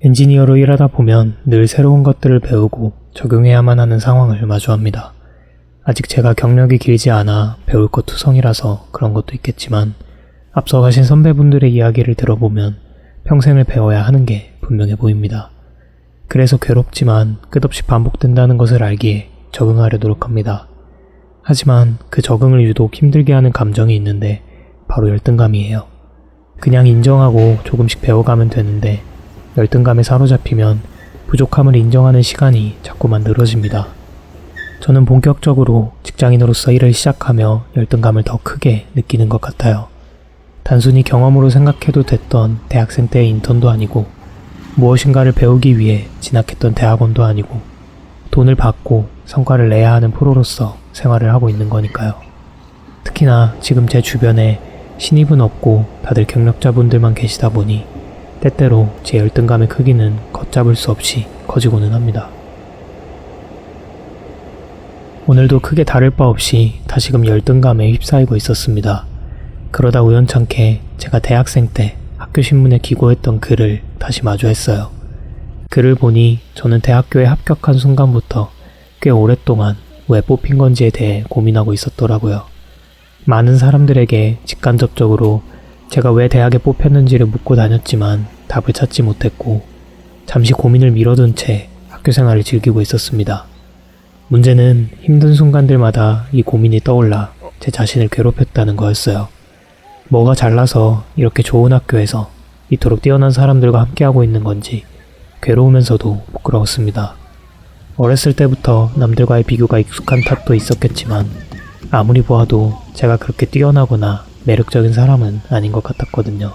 엔지니어로 일하다 보면 늘 새로운 것들을 배우고 적용해야만 하는 상황을 마주합니다. 아직 제가 경력이 길지 않아 배울 것 투성이라서 그런 것도 있겠지만 앞서 가신 선배분들의 이야기를 들어보면 평생을 배워야 하는 게 분명해 보입니다. 그래서 괴롭지만 끝없이 반복된다는 것을 알기에 적응하려 노력합니다. 하지만 그 적응을 유독 힘들게 하는 감정이 있는데 바로 열등감이에요. 그냥 인정하고 조금씩 배워가면 되는데 열등감에 사로잡히면 부족함을 인정하는 시간이 자꾸만 늘어집니다. 저는 본격적으로 직장인으로서 일을 시작하며 열등감을 더 크게 느끼는 것 같아요. 단순히 경험으로 생각해도 됐던 대학생 때의 인턴도 아니고 무엇인가를 배우기 위해 진학했던 대학원도 아니고 돈을 받고 성과를 내야 하는 프로로서 생활을 하고 있는 거니까요. 특히나 지금 제 주변에 신입은 없고 다들 경력자분들만 계시다 보니 때때로 제 열등감의 크기는 걷잡을 수 없이 커지고는 합니다. 오늘도 크게 다를 바 없이 다시금 열등감에 휩싸이고 있었습니다. 그러다 우연찮게 제가 대학생 때 학교 신문에 기고했던 글을 다시 마주했어요. 글을 보니 저는 대학교에 합격한 순간부터 꽤 오랫동안 왜 뽑힌 건지에 대해 고민하고 있었더라고요. 많은 사람들에게 직간접적으로 제가 왜 대학에 뽑혔는지를 묻고 다녔지만 답을 찾지 못했고 잠시 고민을 미뤄둔 채 학교 생활을 즐기고 있었습니다. 문제는 힘든 순간들마다 이 고민이 떠올라 제 자신을 괴롭혔다는 거였어요. 뭐가 잘나서 이렇게 좋은 학교에서 이토록 뛰어난 사람들과 함께하고 있는 건지 괴로우면서도 부끄러웠습니다. 어렸을 때부터 남들과의 비교가 익숙한 탓도 있었겠지만 아무리 보아도 제가 그렇게 뛰어나거나 매력적인 사람은 아닌 것 같았거든요.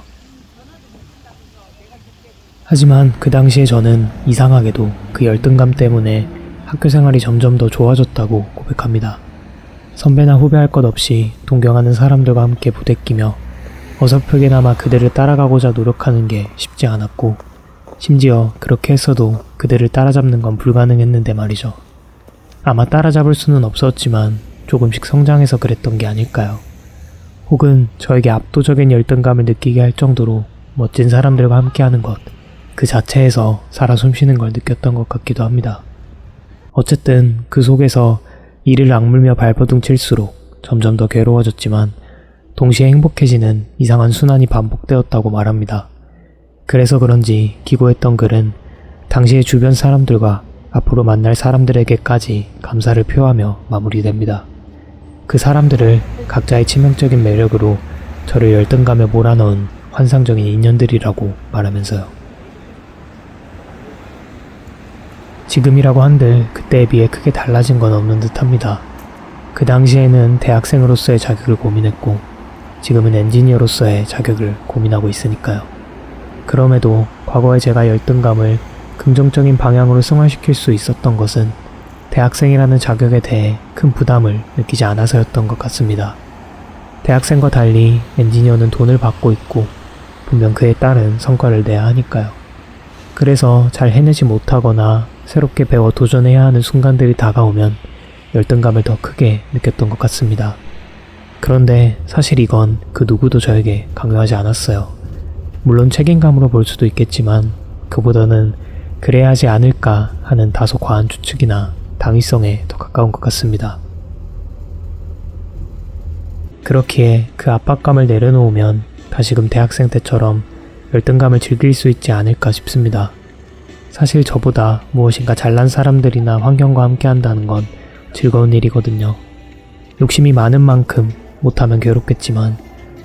하지만 그 당시에 저는 이상하게도 그 열등감 때문에 학교 생활이 점점 더 좋아졌다고 고백합니다. 선배나 후배할 것 없이 동경하는 사람들과 함께 부대끼며 어설프게나마 그들을 따라가고자 노력하는 게 쉽지 않았고 심지어 그렇게 했어도 그들을 따라잡는 건 불가능했는데 말이죠. 아마 따라잡을 수는 없었지만 조금씩 성장해서 그랬던 게 아닐까요? 혹은 저에게 압도적인 열등감을 느끼게 할 정도로 멋진 사람들과 함께하는 것, 그 자체에서 살아 숨쉬는 걸 느꼈던 것 같기도 합니다. 어쨌든 그 속에서 이를 악물며 발버둥 칠수록 점점 더 괴로워졌지만 동시에 행복해지는 이상한 순환이 반복되었다고 말합니다. 그래서 그런지 기고했던 글은 당시의 주변 사람들과 앞으로 만날 사람들에게까지 감사를 표하며 마무리됩니다. 그 사람들을 각자의 치명적인 매력으로 저를 열등감에 몰아넣은 환상적인 인연들이라고 말하면서요. 지금이라고 한들 그때에 비해 크게 달라진 건 없는 듯합니다. 그 당시에는 대학생으로서의 자격을 고민했고 지금은 엔지니어로서의 자격을 고민하고 있으니까요. 그럼에도 과거에 제가 열등감을 긍정적인 방향으로 승화시킬 수 있었던 것은 대학생이라는 자격에 대해 큰 부담을 느끼지 않아서였던 것 같습니다. 대학생과 달리 엔지니어는 돈을 받고 있고 분명 그에 따른 성과를 내야 하니까요. 그래서 잘 해내지 못하거나 새롭게 배워 도전해야 하는 순간들이 다가오면 열등감을 더 크게 느꼈던 것 같습니다. 그런데 사실 이건 그 누구도 저에게 강요하지 않았어요. 물론 책임감으로 볼 수도 있겠지만 그보다는 그래야 하지 않을까 하는 다소 과한 추측이나 당위성에 더 가까운 것 같습니다. 그렇기에 그 압박감을 내려놓으면 다시금 대학생 때처럼 열등감을 즐길 수 있지 않을까 싶습니다. 사실 저보다 무엇인가 잘난 사람들이나 환경과 함께 한다는 건 즐거운 일이거든요. 욕심이 많은 만큼 못하면 괴롭겠지만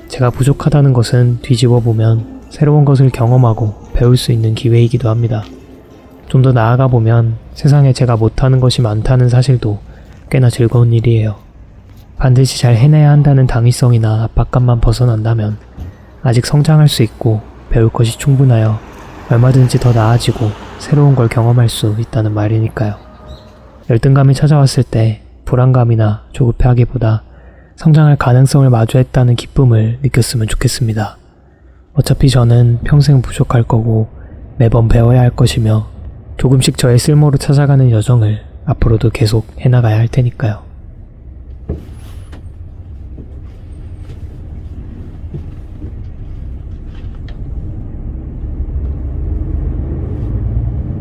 제가 부족하다는 것은 뒤집어 보면 새로운 것을 경험하고 배울 수 있는 기회이기도 합니다. 좀 더 나아가 보면 세상에 제가 못하는 것이 많다는 사실도 꽤나 즐거운 일이에요. 반드시 잘 해내야 한다는 당위성이나 압박감만 벗어난다면 아직 성장할 수 있고 배울 것이 충분하여 얼마든지 더 나아지고 새로운 걸 경험할 수 있다는 말이니까요. 열등감이 찾아왔을 때 불안감이나 조급해하기보다 성장할 가능성을 마주했다는 기쁨을 느꼈으면 좋겠습니다. 어차피 저는 평생 부족할 거고 매번 배워야 할 것이며 조금씩 저의 쓸모로 찾아가는 여정을 앞으로도 계속 해나가야 할 테니까요.